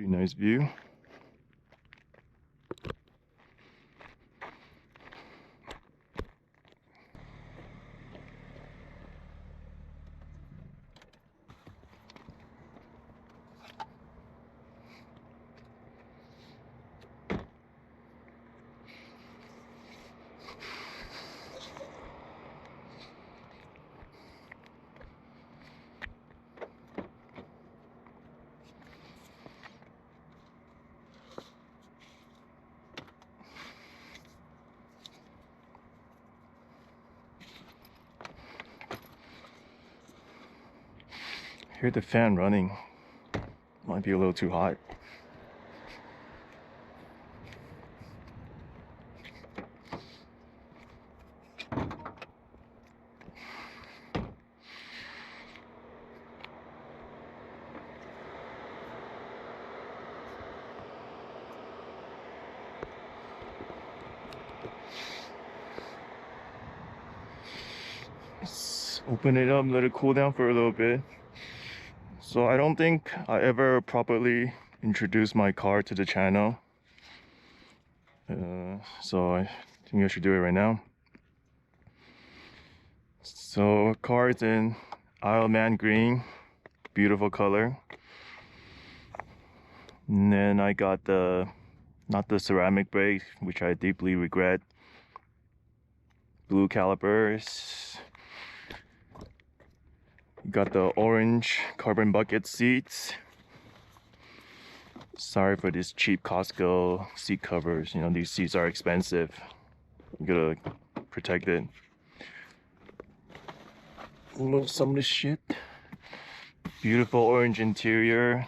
Pretty nice view. Hear the fan running. Might be a little too hot. Let's open it up, let it cool down for a little bit. So I don't think I ever properly introduced my car to the channel. So I think I should do it right now. So car is in Isle of Man green, beautiful color. And then I got not the ceramic brakes, which I deeply regret. Blue calipers. Got the orange carbon bucket seats. Sorry for these cheap Costco seat covers. You know, these seats are expensive. You gotta protect it. Move some of this shit. Beautiful orange interior.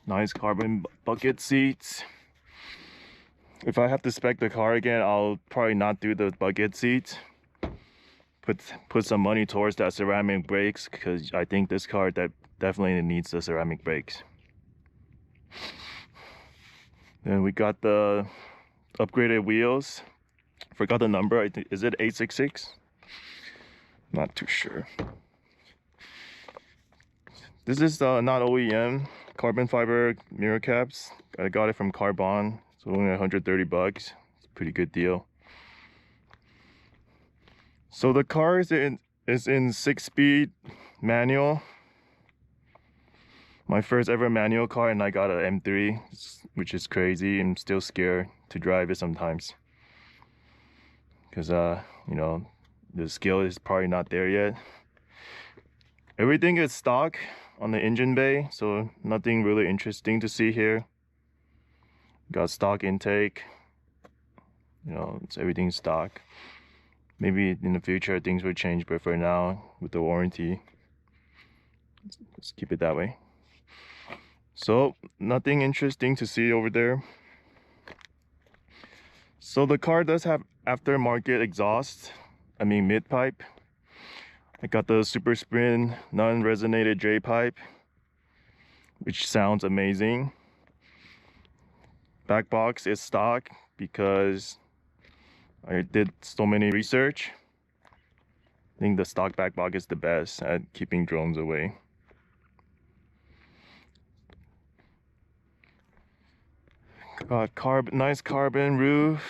Nice carbon bucket seats. If I have to spec the car again, I'll probably not do the bucket seats. Put some money towards that ceramic brakes, because I think this car definitely needs the ceramic brakes. Then we got the upgraded wheels. Forgot the number. I think, is it 866? Not too sure. This is not OEM carbon fiber mirror caps. I got it from Carbon. It's only 130 bucks. It's a pretty good deal. So the car is in 6-speed manual. My first ever manual car, and I got an M3, which is crazy. I'm still scared to drive it sometimes, because you know, the skill is probably not there yet. Everything is stock on the engine bay, so nothing really interesting to see here. Got stock intake, you know, it's everything stock. Maybe in the future things will change, but for now, with the warranty, let's keep it that way. So nothing interesting to see over there. So the car does have aftermarket exhaust, I mean mid pipe. I got the Super Sprint non-resonated J pipe, which sounds amazing. Back box is stock because I did so many research. I think the stock back box is the best at keeping drones away. Got nice carbon roof.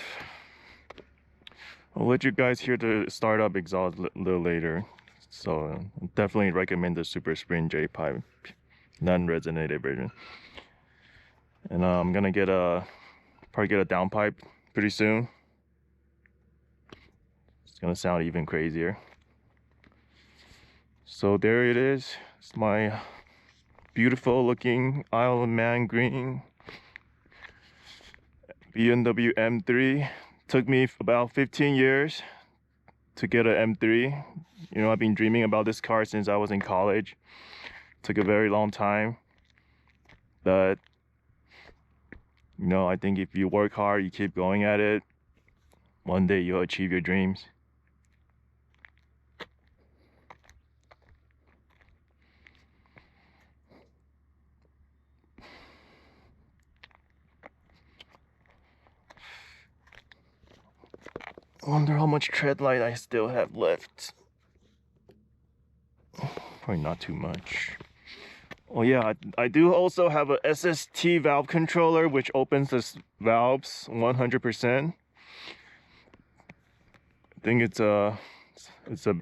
I'll let you guys hear the startup exhaust a little later. So definitely recommend the Super Sprint J pipe, non-resonated version. And I'm gonna probably get a downpipe pretty soon. It's gonna sound even crazier. So there it is. It's my beautiful looking Isle of Man green BMW M3. Took me about 15 years to get an M3. You know, I've been dreaming about this car since I was in college. Took a very long time, but you know, I think if you work hard, you keep going at it, one day you'll achieve your dreams. I wonder how much tread light I still have left. Probably not too much. Oh yeah, I do also have a SST valve controller which opens the valves 100%. I think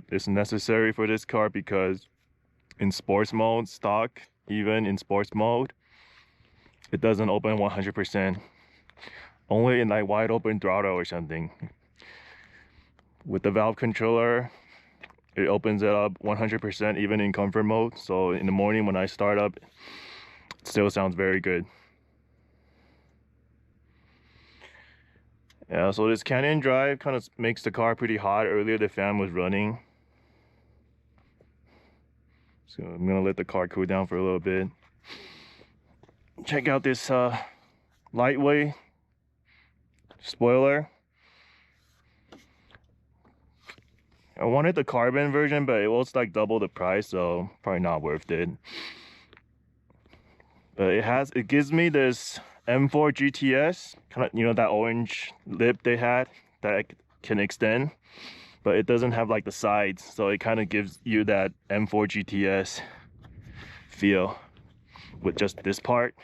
it's necessary for this car because in sports mode, stock, even in sports mode, it doesn't open 100%. Only in like wide open throttle or something. With the valve controller, it opens it up 100% even in comfort mode. So in the morning when I start up, it still sounds very good. Yeah, so this Canyon drive kind of makes the car pretty hot. Earlier the fan was running. So I'm gonna let the car cool down for a little bit. Check out this lightweight spoiler. I wanted the carbon version, but it was like double the price, so probably not worth it. But it gives me this M4 GTS, kind of, you know, that orange lip they had that can extend, but it doesn't have like the sides, so it kind of gives you that M4 GTS feel with just this part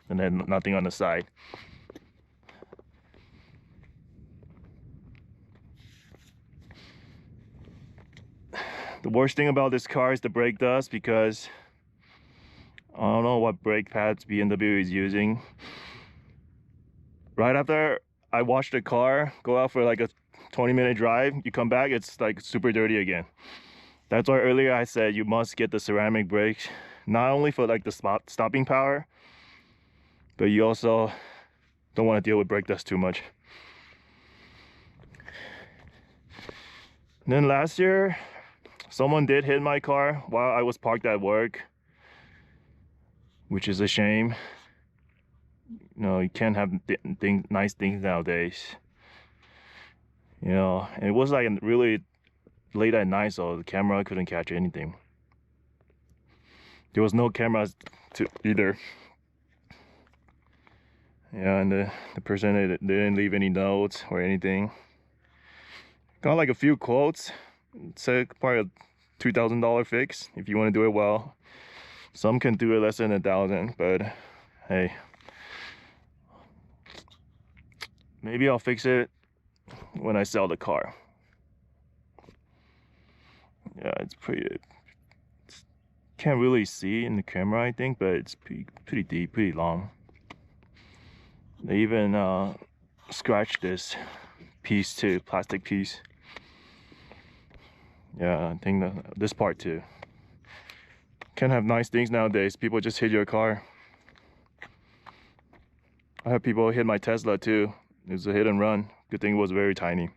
and then nothing on the side. The worst thing about this car is the brake dust, because I don't know what brake pads BMW is using. Right after I wash the car, go out for like a 20-minute drive, you come back, it's like super dirty again. That's why earlier I said you must get the ceramic brakes, not only for like the stopping power, but you also don't want to deal with brake dust too much. And then last year, someone did hit my car while I was parked at work, which is a shame. You know, you can't have nice things nowadays. You know, it was like really late at night, so the camera couldn't catch anything. There was no cameras either. Yeah, and the person didn't leave any notes or anything. Got like a few quotes. It's probably a $2,000 fix if you want to do it well. Some can do it less than $1,000, but hey, maybe I'll fix it when I sell the car. Yeah, it's pretty. Can't really see in the camera, I think, but it's pretty deep, pretty long. They even scratched this piece too, plastic piece. Yeah, I think this part too. Can't have nice things nowadays. People just hit your car. I had people hit my Tesla too. It was a hit and run. Good thing it was very tiny.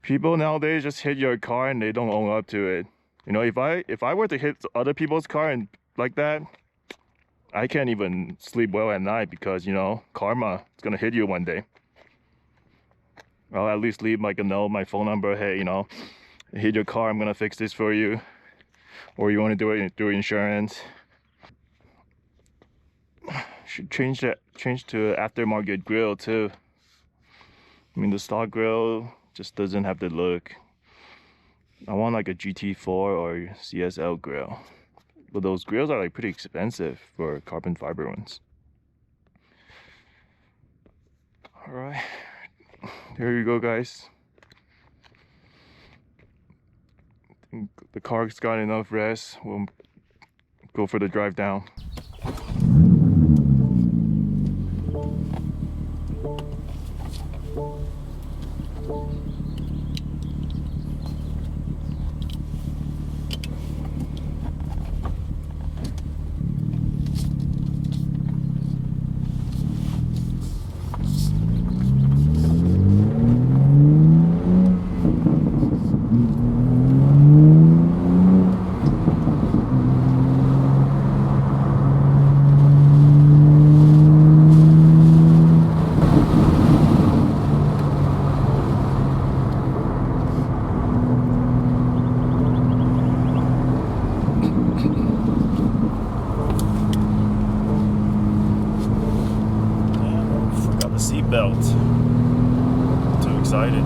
People nowadays just hit your car and they don't own up to it. You know, if I were to hit other people's car and like that, I can't even sleep well at night, because, you know, karma is gonna hit you one day. I'll at least leave like a note, my phone number. Hey, you know, I hit your car, I'm gonna fix this for you. Or you want to do it through insurance. Should change to aftermarket grill too. I mean, the stock grill just doesn't have the look. I want like a GT4 or CSL grill. But those grills are like pretty expensive for carbon fiber ones. Alright, there you go, guys. I think the car's got enough rest. We'll go for the drive down. Seatbelt. Too excited.